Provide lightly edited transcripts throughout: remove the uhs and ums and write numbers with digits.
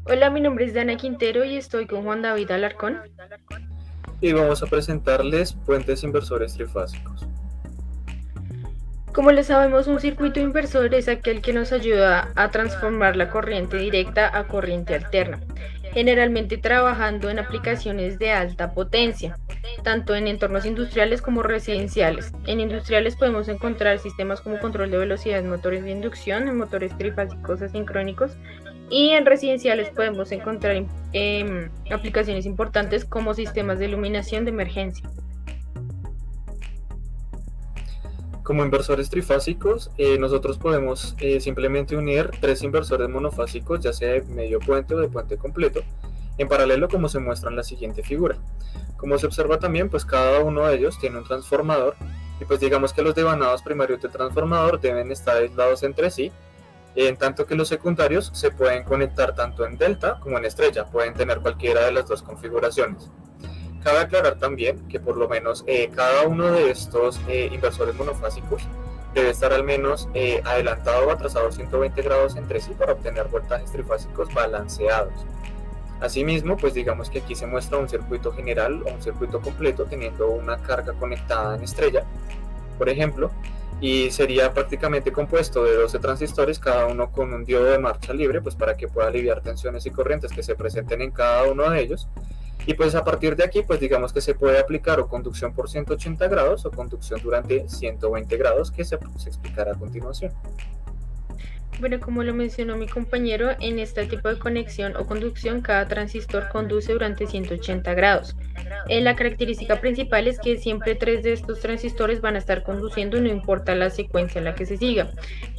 Hola, mi nombre es Dana Quintero y estoy con Juan David Alarcón. Y vamos a presentarles puentes inversores trifásicos. Como lo sabemos, un circuito inversor es aquel que nos ayuda a transformar la corriente directa a corriente alterna, generalmente trabajando en aplicaciones de alta potencia, tanto en entornos industriales como residenciales. En industriales podemos encontrar sistemas como control de velocidad en motores de inducción, en motores trifásicos asincrónicos, y en residenciales podemos encontrar aplicaciones importantes como sistemas de iluminación de emergencia. Como inversores trifásicos, nosotros podemos simplemente unir tres inversores monofásicos, ya sea de medio puente o de puente completo, en paralelo como se muestra en la siguiente figura. Como se observa también, pues cada uno de ellos tiene un transformador y pues digamos que los devanados primarios del transformador deben estar aislados entre sí, en tanto que los secundarios se pueden conectar tanto en delta como en estrella, pueden tener cualquiera de las dos configuraciones. Cabe aclarar también que por lo menos cada uno de estos inversores monofásicos debe estar al menos adelantado o atrasado 120 grados entre sí para obtener voltajes trifásicos balanceados. Asimismo, pues digamos que aquí se muestra un circuito general o un circuito completo teniendo una carga conectada en estrella, por ejemplo, y sería prácticamente compuesto de 12 transistores, cada uno con un diodo de marcha libre, pues para que pueda aliviar tensiones y corrientes que se presenten en cada uno de ellos. Y pues a partir de aquí, pues digamos que se puede aplicar o conducción por 180 grados o conducción durante 120 grados, que se explicará a continuación. Bueno, como lo mencionó mi compañero, en este tipo de conexión o conducción, cada transistor conduce durante 180 grados. La característica principal es que siempre tres de estos transistores van a estar conduciendo, no importa la secuencia en la que se siga.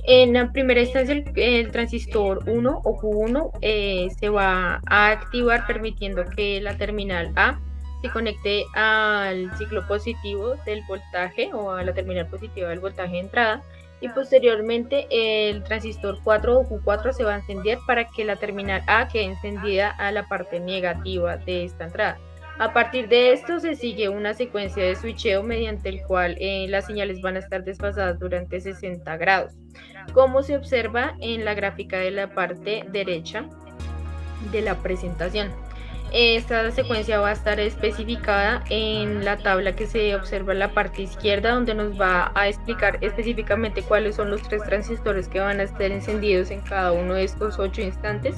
En la primera instancia, el transistor 1 o Q1 se va a activar permitiendo que la terminal A se conecte al ciclo positivo del voltaje o a la terminal positiva del voltaje de entrada, y posteriormente el transistor 4 o Q4 se va a encender para que la terminal A quede encendida a la parte negativa de esta entrada. A partir de esto se sigue una secuencia de switcheo mediante el cual las señales van a estar desfasadas durante 60 grados, como se observa en la gráfica de la parte derecha de la presentación. Esta secuencia va a estar especificada en la tabla que se observa en la parte izquierda, donde nos va a explicar específicamente cuáles son los tres transistores que van a estar encendidos en cada uno de estos 8 instantes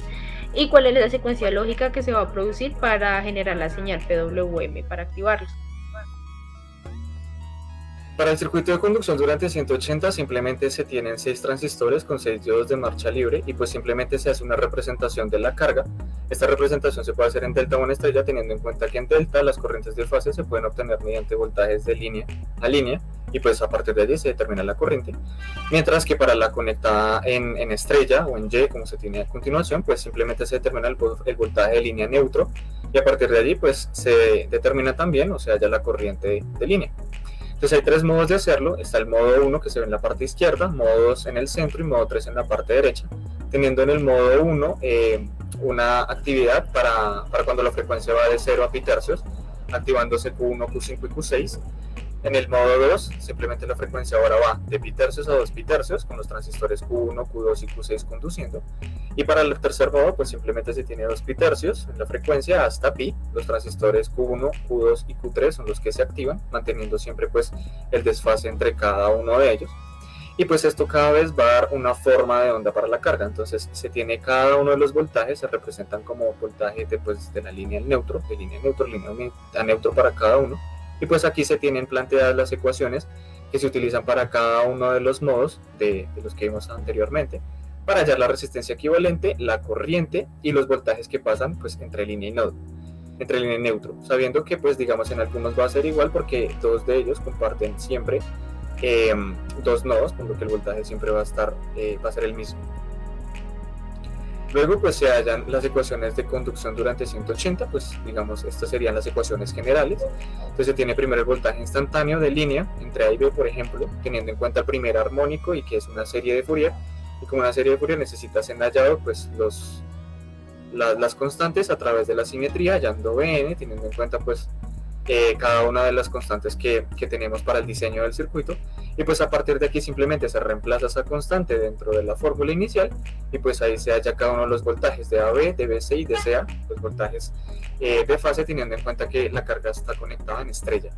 y cuál es la secuencia lógica que se va a producir para generar la señal PWM para activarlos. Para el circuito de conducción durante 180 simplemente se tienen 6 transistores con 6 diodos de marcha libre y pues simplemente se hace una representación de la carga. Esta representación se puede hacer en delta o en estrella, teniendo en cuenta que en delta las corrientes de fase se pueden obtener mediante voltajes de línea a línea y pues a partir de allí se determina la corriente, mientras que para la conectada en estrella o en Y, como se tiene a continuación, pues simplemente se determina el voltaje de línea neutro y a partir de allí pues se determina también, o sea, ya la corriente de línea. Entonces hay tres modos de hacerlo. Está el modo 1 que se ve en la parte izquierda, modo 2 en el centro y modo 3 en la parte derecha, teniendo en el modo 1 una actividad para cuando la frecuencia va de 0 a pi tercios, activándose Q1, Q5 y Q6. En el modo 2, simplemente la frecuencia ahora va de pi tercios a 2 pi tercios, con los transistores Q1, Q2 y Q6 conduciendo. Y para el tercer modo, pues simplemente se tiene 2 pi tercios en la frecuencia hasta pi. Los transistores Q1, Q2 y Q3 son los que se activan, manteniendo siempre pues el desfase entre cada uno de ellos. Y pues esto cada vez va a dar una forma de onda para la carga. Entonces se tiene cada uno de los voltajes, se representan como voltaje de la línea al neutro, de línea a neutro para cada uno. Y pues aquí se tienen planteadas las ecuaciones que se utilizan para cada uno de los nodos de los que vimos anteriormente, para hallar la resistencia equivalente, la corriente y los voltajes que pasan pues entre línea y nodo, entre línea y neutro, sabiendo que pues digamos en algunos va a ser igual porque dos de ellos comparten siempre dos nodos, por lo que el voltaje siempre va a ser el mismo. Luego pues se hallan las ecuaciones de conducción durante 180, pues digamos estas serían las ecuaciones generales. Entonces se tiene primero el voltaje instantáneo de línea entre A y B, por ejemplo, teniendo en cuenta el primer armónico y que es una serie de Fourier, y como una serie de Fourier necesitas en hallado pues las constantes a través de la simetría, hallando Bn, teniendo en cuenta pues cada una de las constantes que tenemos para el diseño del circuito, y pues a partir de aquí simplemente se reemplaza esa constante dentro de la fórmula inicial y pues ahí se halla cada uno de los voltajes de AB, de BC y de CA, los voltajes de fase, teniendo en cuenta que la carga está conectada en estrella.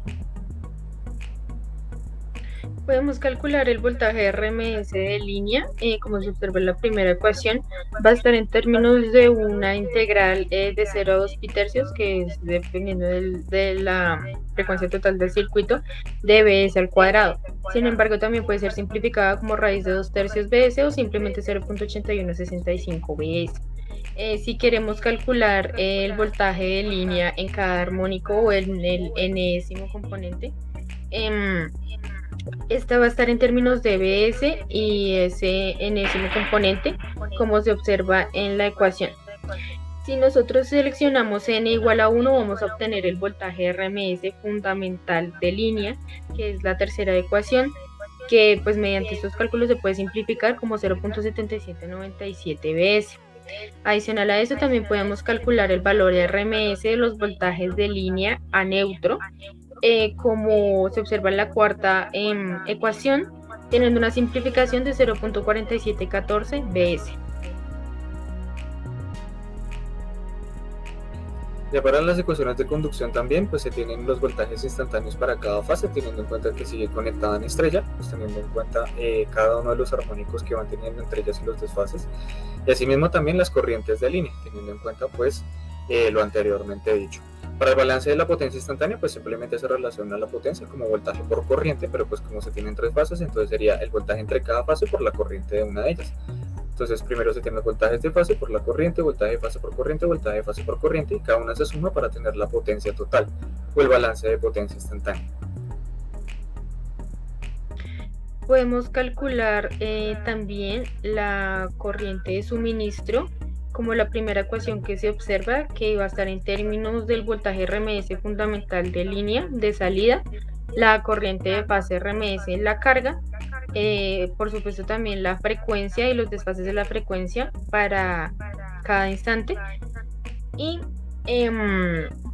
Podemos calcular el voltaje RMS de línea, como se observa en la primera ecuación, va a estar en términos de una integral de 0 a 2 pi tercios, que es dependiendo de la frecuencia total del circuito, de Bs al cuadrado. Sin embargo, también puede ser simplificada como raíz de 2 tercios Bs o simplemente 0.8165 Bs. Si queremos calcular el voltaje de línea en cada armónico o en el enésimo componente, esta va a estar en términos de Bs y ese enésimo componente, como se observa en la ecuación. Si nosotros seleccionamos n igual a 1, vamos a obtener el voltaje RMS fundamental de línea, que es la tercera ecuación, que pues mediante estos cálculos se puede simplificar como 0.7797 Bs. Adicional a eso, también podemos calcular el valor de RMS de los voltajes de línea a neutro, como se observa en la cuarta ecuación, teniendo una simplificación de 0.4714 Bs. Ya para las ecuaciones de conducción también, pues se tienen los voltajes instantáneos para cada fase, teniendo en cuenta que sigue conectada en estrella, pues teniendo en cuenta cada uno de los armónicos que van teniendo entre ellas y los desfases, y asimismo también las corrientes de línea, teniendo en cuenta pues lo anteriormente dicho. Para el balance de la potencia instantánea, pues simplemente se relaciona la potencia como voltaje por corriente, pero pues como se tienen tres fases, entonces sería el voltaje entre cada fase por la corriente de una de ellas. Entonces primero se tienen los voltajes de fase por la corriente, voltaje de fase por corriente, voltaje de fase por corriente, y cada una se suma para tener la potencia total o el balance de potencia instantánea. Podemos calcular también la corriente de suministro, como la primera ecuación que se observa, que va a estar en términos del voltaje RMS fundamental de línea de salida, la corriente de fase RMS en la carga, por supuesto también la frecuencia y los desfases de la frecuencia para cada instante, y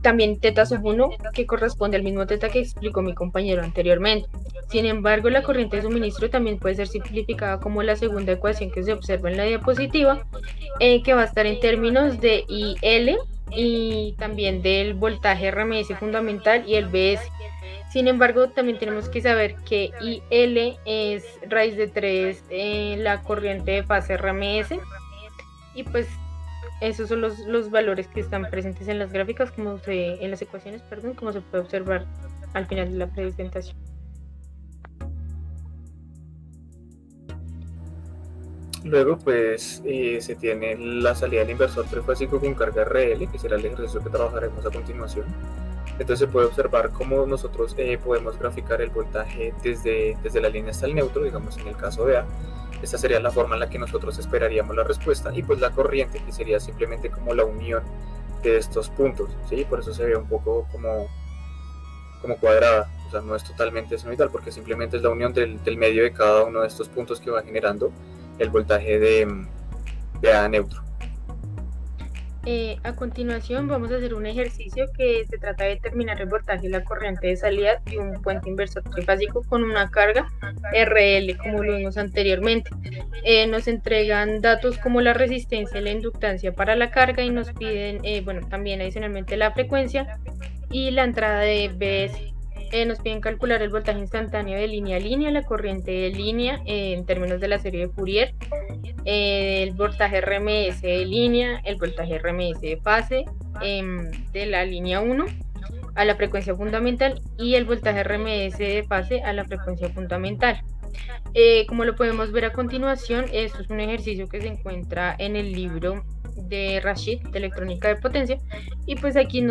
también teta sub 1, que corresponde al mismo teta que explicó mi compañero anteriormente. Sin embargo, la corriente de suministro también puede ser simplificada como la segunda ecuación que se observa en la diapositiva, que va a estar en términos de IL y también del voltaje RMS fundamental y el Bs. Sin embargo, también tenemos que saber que IL es raíz de 3 la corriente de fase RMS, y pues esos son los valores que están presentes en las gráficas, en las ecuaciones, perdón, como se puede observar al final de la presentación. Luego pues se tiene la salida del inversor trifásico con carga RL, que será el ejercicio que trabajaremos a continuación. Entonces se puede observar cómo nosotros podemos graficar el voltaje desde la línea hasta el neutro, digamos en el caso de A. Esta sería la forma en la que nosotros esperaríamos la respuesta, y pues la corriente, que sería simplemente como la unión de estos puntos, ¿sí? Por eso se ve un poco como cuadrada, o sea, no es totalmente sinusoidal, porque simplemente es la unión del medio de cada uno de estos puntos que va generando el voltaje de A neutro. A continuación vamos a hacer un ejercicio que se trata de determinar el voltaje y la corriente de salida de un puente inversor trifásico con una carga RL, como lo vimos anteriormente. Nos entregan datos como la resistencia y la inductancia para la carga, y nos piden también adicionalmente la frecuencia y la entrada de Bs. Nos piden calcular el voltaje instantáneo de línea a línea, la corriente de línea en términos de la serie de Fourier, el voltaje RMS de línea, el voltaje RMS de fase de la línea 1 a la frecuencia fundamental, y el voltaje RMS de fase a la frecuencia fundamental. Como lo podemos ver a continuación, esto es un ejercicio que se encuentra en el libro de Rashid de electrónica de potencia, y pues aquí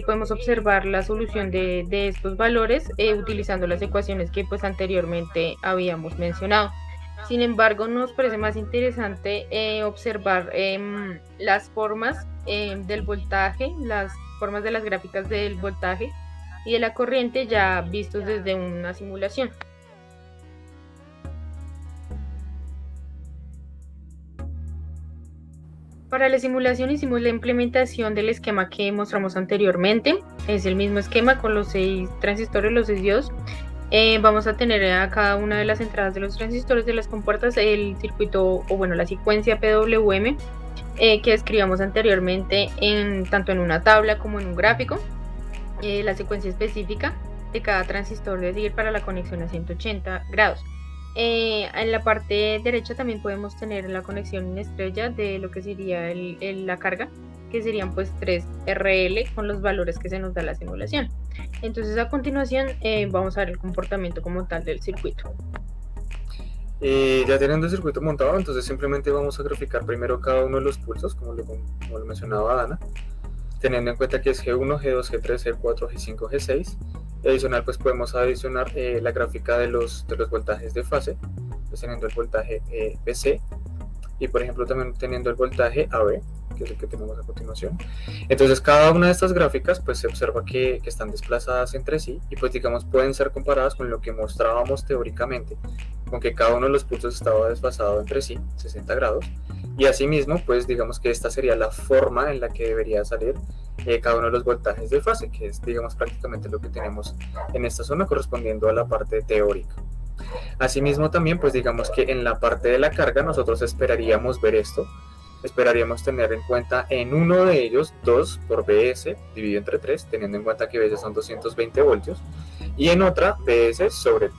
podemos observar la solución de estos valores utilizando las ecuaciones que pues anteriormente habíamos mencionado. Sin embargo, nos parece más interesante observar las formas del voltaje, las formas de las gráficas del voltaje y de la corriente ya vistos desde una simulación. Para la simulación hicimos la implementación del esquema que mostramos anteriormente. Es el mismo esquema con los 6 transistores, los 6 diodos. Vamos a tener a cada una de las entradas de los transistores de las compuertas el circuito, o bueno, la secuencia PWM que describíamos anteriormente tanto en una tabla como en un gráfico, la secuencia específica de cada transistor de decir para la conexión a 180 grados. En la parte derecha también podemos tener la conexión en estrella de lo que sería la carga, que serían pues 3 RL con los valores que se nos da la simulación. Entonces a continuación vamos a ver el comportamiento como tal del circuito. Ya teniendo el circuito montado, entonces simplemente vamos a graficar primero cada uno de los pulsos, como lo mencionaba Dana, teniendo en cuenta que es G1, G2, G3, G4, G5, G6. Y adicional, pues podemos adicionar la gráfica de los voltajes de fase, pues teniendo el voltaje BC y por ejemplo también teniendo el voltaje AB, que es el que tenemos a continuación. Entonces cada una de estas gráficas pues se observa que están desplazadas entre sí y pues digamos pueden ser comparadas con lo que mostrábamos teóricamente, con que cada uno de los pulsos estaba desfasado entre sí, 60 grados, y asimismo pues digamos que esta sería la forma en la que debería salir cada uno de los voltajes de fase, que es digamos prácticamente lo que tenemos en esta zona correspondiendo a la parte teórica. Asimismo también pues digamos que en la parte de la carga nosotros esperaríamos ver esto, esperaríamos tener en cuenta en uno de ellos 2 por BS dividido entre 3, teniendo en cuenta que BS son 220 voltios, y en otra BS sobre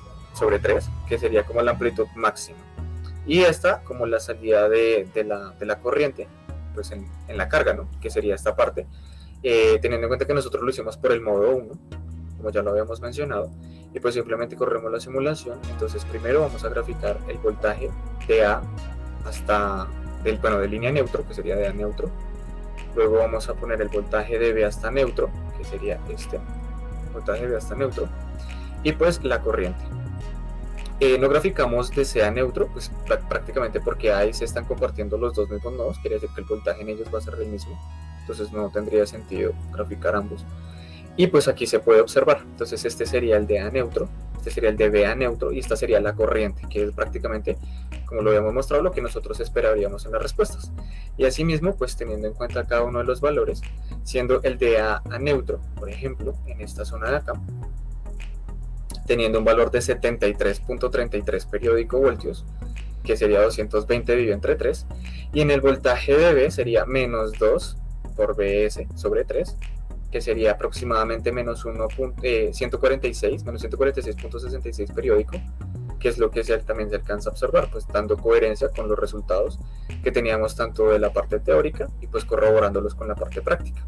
3, que sería como la amplitud máxima. Y esta como la salida de la corriente, pues en la carga, ¿no? Que sería esta parte, teniendo en cuenta que nosotros lo hicimos por el modo 1, como ya lo habíamos mencionado, y pues simplemente corremos la simulación. Entonces primero vamos a graficar el voltaje de A hasta de línea neutro, que sería de A neutro. Luego vamos a poner el voltaje de B hasta neutro, que sería este, voltaje de B hasta neutro, y pues la corriente. No graficamos de C a neutro, pues prácticamente porque ahí se están compartiendo los dos mismos nodos, quiere decir que el voltaje en ellos va a ser el mismo, entonces no tendría sentido graficar ambos. Y pues aquí se puede observar, entonces este sería el de A neutro, este sería el de B a neutro y esta sería la corriente, que es prácticamente, como lo habíamos mostrado, lo que nosotros esperaríamos en las respuestas. Y asimismo, pues teniendo en cuenta cada uno de los valores, siendo el de A a neutro, por ejemplo, en esta zona de acá, teniendo un valor de 73.33 periódico voltios, que sería 220 dividido entre 3, y en el voltaje de B sería menos 2 por BS sobre 3, que sería aproximadamente menos 146, menos 146.66 periódico, que es lo que también se alcanza a observar, pues dando coherencia con los resultados que teníamos tanto de la parte teórica y pues corroborándolos con la parte práctica.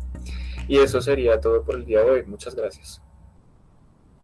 Y eso sería todo por el día de hoy. Muchas gracias.